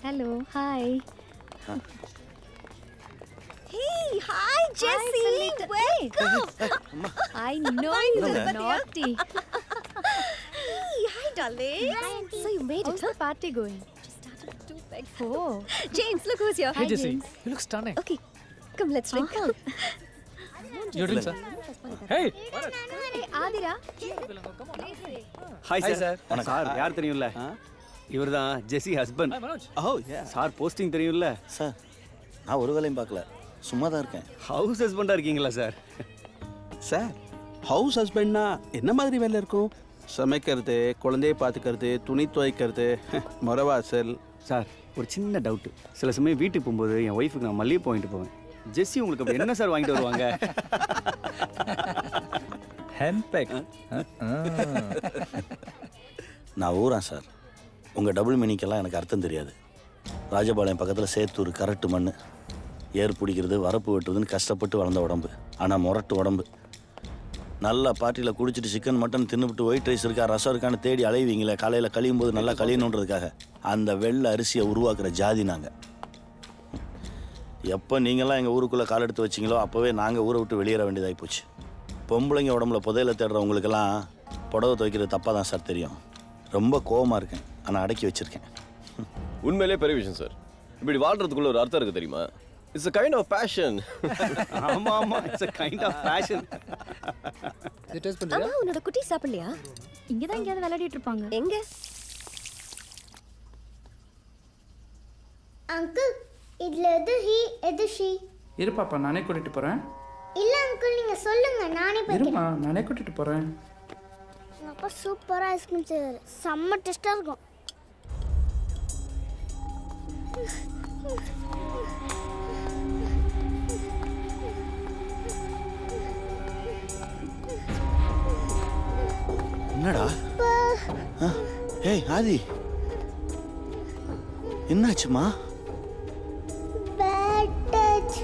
Hello, hi. Hey, hi Jessie. Welcome. I know you're naughty. Hey, hi darling. Hi, auntie. So you made How's it, huh? the party going? Just started 2 pegs. Oh. James, look who's here. Hey Hi, Jessie, James. you look stunning. Okay, come let's drink. Your drink, sir. Hey. Hey, Adira. Hi sir sir யார் தெரியும்ல இவர் தான் ஜெஸி husband. Hi Manoj. ஓ யா sir posting தெரியும்ல. Sir நான் ஒரு வேலையும் பார்க்கல, சும்மா தான் இருக்கேன். ஹவுஸ் ஹஸ்பண்டாக இருக்கீங்களா சார்? சார் ஹவுஸ் ஹஸ்பண்ட்னா என்ன மாதிரி வேலை இருக்கும்? சமைக்கிறது, குழந்தைய பார்த்துக்கிறது, துணி துவைக்கிறது, முறவாசல். சார் ஒரு சின்ன டவுட்டு, சில சமயம் வீட்டுக்கு போகும்போது என் ஒய்ஃபுக்கு நான் மல்லிகை வாங்கிட்டு போவேன். ஜெஸ்ஸி உங்களுக்கு அப்படி என்ன சார் வாங்கிட்டு வருவாங்க? Handbag. நான் ஊரா சார், உங்கள் டபுள் மீனிங்கெல்லாம் எனக்கு அர்த்தம் தெரியாது. ராஜபாளையம் பக்கத்தில் சேத்தூர் கரட்டு மண், ஏர் பிடிக்கிறது வரப்பு வெட்டுறதுன்னு கஷ்டப்பட்டு வளர்ந்த உடம்பு. ஆனால் முரட்டு உடம்பு. நல்லா பார்ட்டியில் குடிச்சிட்டு சிக்கன் மட்டன் தின்னுபிட்டு ஒயிட் ரைஸ் இருக்கா ரசம் இருக்கான்னு தேடி அலைவீங்களே, காலையில் கழியும் போது நல்லா கழியணுன்றதுக்காக. அந்த வெள்ளை அரிசியை உருவாக்குற ஜாதி நாங்கள். எப்போ நீங்களாம் எங்கள் ஊருக்குள்ளே கால் எடுத்து வச்சிங்களோ அப்போவே நாங்கள் ஊரை விட்டு வெளியேற வேண்டியதாகி போச்சு. பொம்பளைங்க உடம்புல புதையில தேடுறவங்களுக்கெல்லாம் புடவை துவைக்கிறது தப்பாக தான் சார் தெரியும். ரொம்ப கோவமாக இருக்கேன், ஆனால் அடக்கி வச்சுருக்கேன். உண்மையிலே பெரிய விஷயம் சார். இப்படி வாழ்றதுக்குள்ள ஒரு அர்த்தம் இருக்குது தெரியுமா? It's a kind of passion. ஆமாம் ஆமாம், it's a kind of passion. இது டேஸ்ட் பண்றியா? அம்மா உன்னோட குட்டி சாப்பிடலையா? இங்க தான் எங்கயாவது விளையாடிட்டு இருப்பாங்க. எங்க? அங்கிள் இதுல எது ஹி எது ஷி? இரு பாப்பா, நானே கூட்டிட்டு போறேன். இல்ல அங்கிள் நீங்க சொல்லுங்க, நானே இருமா, நானே கூட்டிட்டு போறேன். எங்க அப்பா சூப்பரா ஐஸ்கிரீம் செய்வாரு, செம்ம டேஸ்டா இருக்கும். என்னடா? ஏய் ஆதி, என்னாச்சுமா? Bad touch.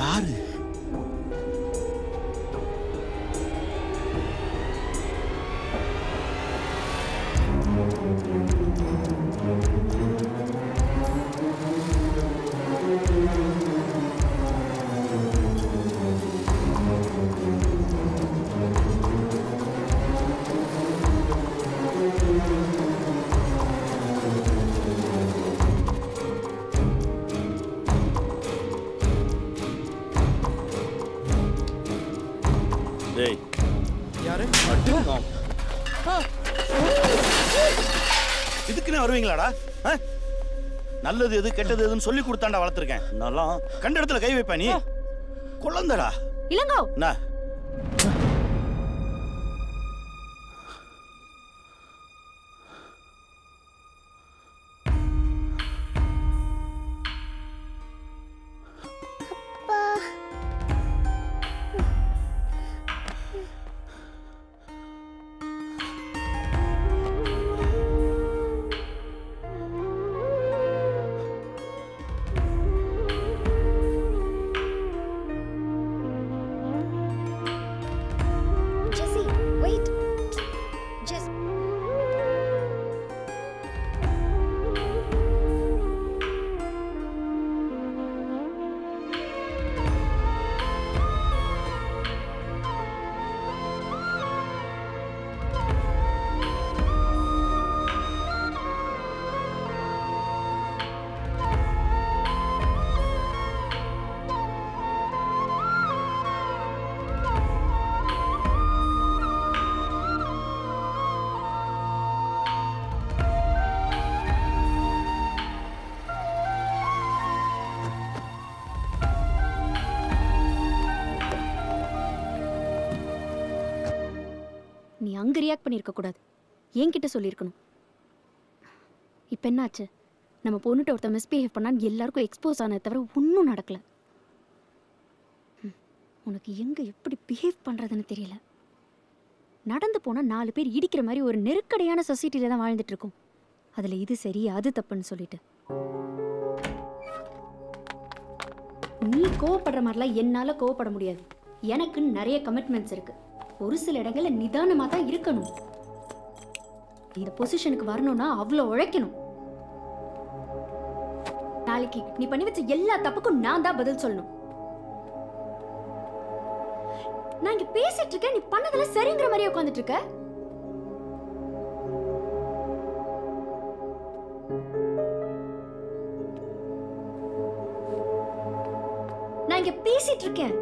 யாரு? டேய் யாரு? இதுக்குன்னு வருவீங்களாடா? நல்லது எது கெட்டது எதுன்னு சொல்லி கொடுத்தாண்டா வளர்த்துருக்கேன். நல்லா கண்ட இடத்துல கை வைப்ப நீ. குழந்தடா. இளங்கோ. என்ன? Jessie, wait. Jess. நீ அங்க ரியாக்ட் பண்ணிருக்க கூடாது, என்கிட்ட சொல்லியிருக்கணும். இப்போ என்னாச்சு? நம்ம பொண்ணுகிட்ட ஒருத்தர் மிஸ்பிஹேவ் பண்ணான்னு எல்லாருக்கும் எக்ஸ்போஸ் ஆனதை தவிர ஒன்றும் நடக்கல. உனக்கு எங்க எப்படி பிஹேவ் பண்றதுன்னு தெரியல. நடந்து போனால் 4 பேர் இடிக்கிற மாதிரி ஒரு நெருக்கடியான சொசைட்டில தான் வாழ்ந்துட்டு இருக்கோம். அதில் இது சரி அது தப்புன்னு சொல்லிட்டு நீ கோவப்படுற மாதிரிலாம் என்னால் கோவப்பட முடியாது. எனக்குன்னு நிறைய கமிட்மெண்ட்ஸ் இருக்கு. ஒரு சில இடங்கள்ல நிதானமாக தான் இருக்கணும். இந்த பொசிஷனுக்கு வரணும்னா அவ்வளோ உழைக்கணும். நாளைக்கு நீ பண்ணி வச்ச எல்லா தப்புக்கும் நான் தான் பதில் சொல்லணும். நான் இங்க பேசிட்டு இருக்கேன், நீ பண்ணதெல்லாம் சரிங்கிற மாதிரியே உட்கார்ந்துட்டு இருக்க. நான் இங்க பேசிட்டு இருக்கேன்.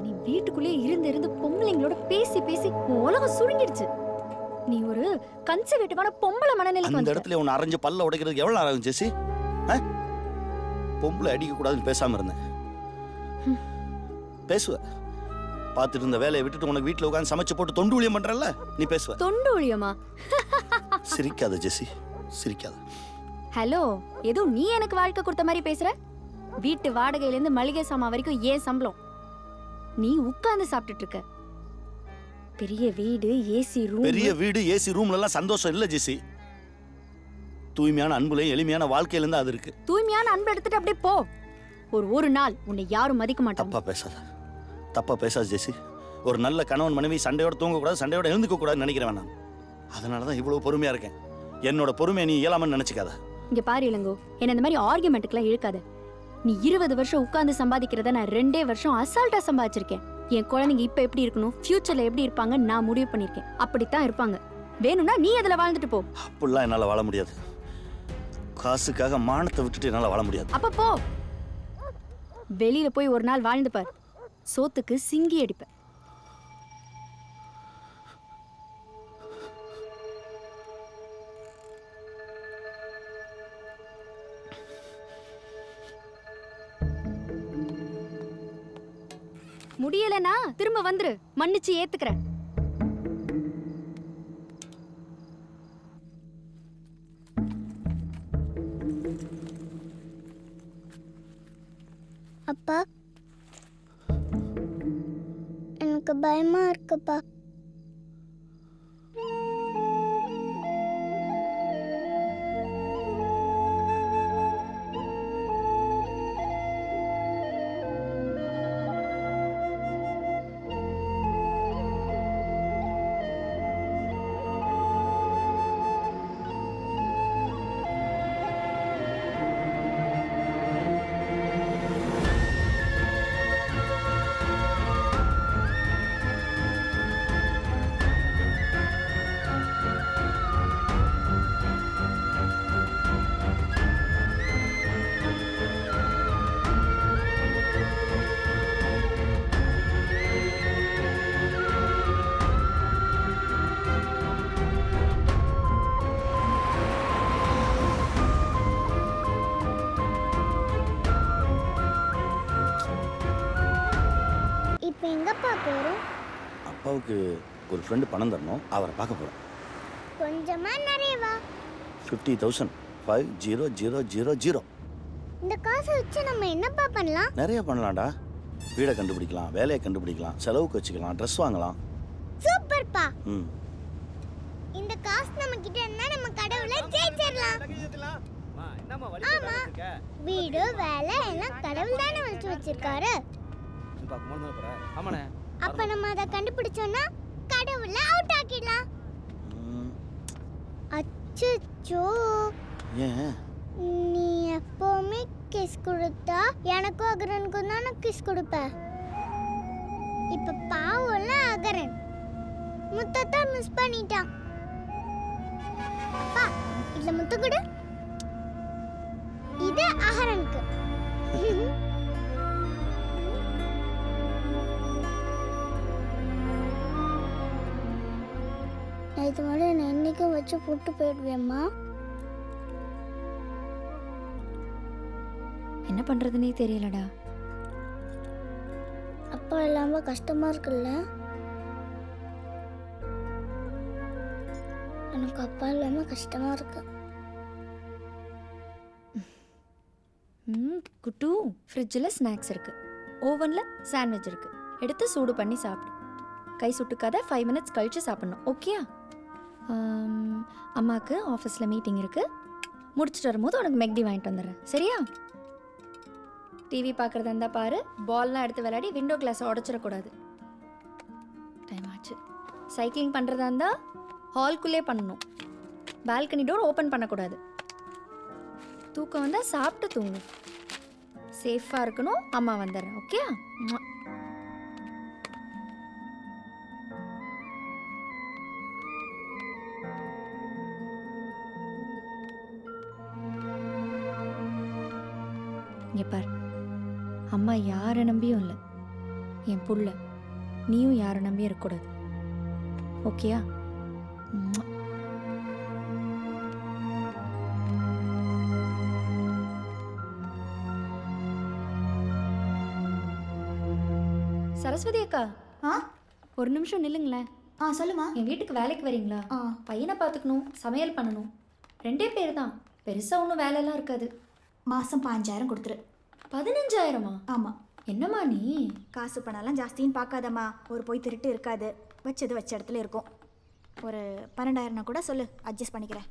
நீ வீட்டுக்குள்ளே இருந்து பொம்பளைங்களோட பேசி பேசி உலகம் சுருங்கிடுச்சு. நீ ஒரு கன்சர்வேட்டிவான பொம்பளை மனநிலைக்கு அந்த வந்துட்ட. இடத்துல உன்னை அரைஞ்சு பல்ல உடைக்கிறதுக்கு எவ்வளவு நேரம் ஆகும் ஜெசி? பொம்பளை அடிக்க கூடாதுன்னு பேசாம இருந்தேன். பேசுவ பார்த்துட்டு இருந்த வேலையை விட்டுட்டு உனக்கு வீட்டுல உட்காந்து சமைச்சு போட்டு தொண்டு ஊழியம் பண்றல, நீ பேசுவ. தொண்டு ஊழியமா? சிரிக்காத ஜெசி, சிரிக்காத. ஹலோ, ஏதோ நீ எனக்கு வாழ்க்கை கொடுத்த மாதிரி பேசுற. வீட்டு வாடகையில இருந்து மளிகை சாமான் வரைக்கும் ஏன் சம்பளம். நீ உட்கார்ந்து சாப்பிட்டுட்டு இருக்க. பெரிய வீடு, ஏசி ரூம். பெரிய வீடு, ஏசி ரூம்ல எல்லாம் சந்தோஷம் இல்ல ஜெசி. தூய்மையான அன்புலையும் எளிமையான வாழ்க்கையில இருந்து அது இருக்கு. தூய்மையான அன்பு எடுத்துட்டு அப்படியே போ. ஒரு நாள் உன்னை யாரும் மதிக்க மாட்டாங்க. தப்பா பேசாத, தப்பா பேசாத ஜெசி. ஒரு நல்ல கணவன் மனைவி சண்டையோட தூங்கக்கூடாது, சண்டையோட எழுந்துக்க கூடாதுன்னு நினைக்கிறேன் நான். அதனாலதான் இவ்வளவு பொறுமையா இருக்கேன். என்னோட பொறுமையை நீ இயலாமன்னு நினைச்சுக்காத. இங்க பாரு இளங்கோ, என்ன இந்த மாதிரி ஆர்குமெண்ட்டுக்குலாம் இழுக்காத. நீ 20 வருஷம் உட்கார்ந்து சம்பாதிக்கிறத நான் 2 வருஷம் அசால்ட்டா சம்பாதிச்சிருக்கேன். என் குழந்தைங்க இப்ப எப்படி இருக்கணும், ஃபியூச்சர்ல எப்படி இருப்பாங்க நான் முடிவு பண்ணிருக்கேன். அப்படித்தான் இருப்பாங்க. வேணும்னா நீ அதுல வாழ்ந்துட்டு போ. அப்படிலாம் என்னால வாழ முடியாது. காசுக்காக மானத்தை விட்டுட்டு என்னால வாழ முடியாது. அப்ப போ. வெளியில போய் ஒரு நாள் வாழ்ந்து பார். சோத்துக்கு சிங்கி அடிப்ப. முடியலனா திரும்ப வந்துரு, மன்னிச்சு ஏத்துக்கிறேன். அப்பா, எனக்கு பயமா இருக்குப்பா. இப்போ எங்கப்பா போறோம்? அப்பாவுக்கு ஒரு ஃப்ரெண்டு பணம் தரணும், அவரை பார்க்க போறோம். கொஞ்சமா நிறையவா? 50,000. 50,000. இந்த காசை வச்சு நம்ம என்னப்பா பண்ணலாம்? நிறைய பண்ணலாம்டா. வீடை கண்டுபிடிக்கலாம், வேலையை கண்டுபிடிக்கலாம், செலவுக்கு வச்சுக்கலாம், ட்ரெஸ் வாங்கலாம். சூப்பர்ப்பா. ம். இந்த காசு நம்ம கிட்ட இருந்தா நம்ம கடவுளை ஜெயிச்சிரலாம். ஆமா, வீடு வேலை எல்லாம் கடவுள் தானே வச்சு வச்சிருக்காரு. அப்ப நம்ம அதை கண்டுபிடிச்சோம்னா கடவுளை அவுட் ஆக்கிடலாம். அச்சச்சோ, ஏன் நீ எப்பவுமே கிஸ் கொடுத்தா எனக்கும் அகரனுக்கும் தானே கிஸ் கொடுப்ப. இப்ப பாவம்ல அகரன் முத்தத்தை மிஸ் பண்ணிட்டான். அப்பா, இதுல முத்து கொடு. இது அகரனுக்கு. இது மாதிரி நான் என்னைக்கும் வச்சு போட்டு போயிடுவேம்மா. என்ன பண்றதுன்னே தெரியலடா. அப்பா இல்லாம கஷ்டமா இருக்குல்ல? எனக்கு அப்பா இல்லாம கஷ்டமா இருக்கு. குட்டு, ஃப்ரிட்ஜில் ஸ்நாக்ஸ் இருக்கு, ஓவனில் சாண்ட்விச் இருக்கு. எடுத்து சூடு பண்ணி சாப்பிடு. கை சுட்டுக்காத, 5 மினிட்ஸ் கழிச்சு சாப்பிடணும். ஓகேயா? அம்மாவுக்கு ஆஃபீஸில் மீட்டிங் இருக்கு, முடிச்சுட்டு வரும்போது உனக்கு மெக்டி வாங்கிட்டு வந்துடுறேன். சரியா? டிவி பார்க்குறதா இருந்தால் பாரு, பால்லாம் எடுத்து விளையாடி விண்டோ கிளாஸை உடச்சிடக்கூடாது. டைம் ஆச்சு. சைக்கிளிங் பண்ணுறதா இருந்தால் ஹால்குள்ளே பண்ணணும். பால்கனி டோர் ஓப்பன் பண்ணக்கூடாது. தூக்கம் வந்தால் சாப்பிட்டு தூங்கு. சேஃபாக இருக்கணும். அம்மா வந்துடுறேன். ஓகே? இங்கே பார், அம்மா யாரை நம்பியும் இல்லை. என் புள்ள, நீயும் யாரை நம்பியும் இருக்கக்கூடாது. ஓகேயா? சரஸ்வதி அக்கா, ஒரு நிமிஷம் நில்லுங்களேன். சொல்லுமா. என் வீட்டுக்கு வேலைக்கு வரீங்களா? பையனை பார்த்துக்கணும், சமையல் பண்ணணும். 2 பேர் தான், பெருசாக ஒன்றும் வேலையெல்லாம் இருக்காது. மாதம் 5,000 கொடுத்துரு. 15,000மா? ஆமாம். என்னம்மா நீ? காசு பணம்லாம் ஜாஸ்தின்னு பார்க்காதம்மா. ஒரு போய் திருட்டு இருக்காது, வச்சது வச்ச இடத்துல இருக்கும். ஒரு 12,000 கூட சொல்லு, அட்ஜஸ்ட் பண்ணிக்கிறேன்.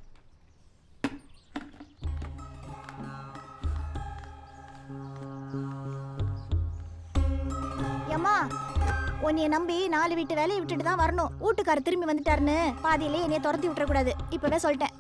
ஏம்மா, உன்னைய நம்பி 4 வீட்டு வேலையை விட்டுட்டு தான் வரணும். வீட்டுக்காரர் திரும்பி வந்துட்டாருன்னு பாதியிலே என்னைய துரத்தி விட்டுறக்கூடாது. இப்போவே சொல்லிட்டேன்.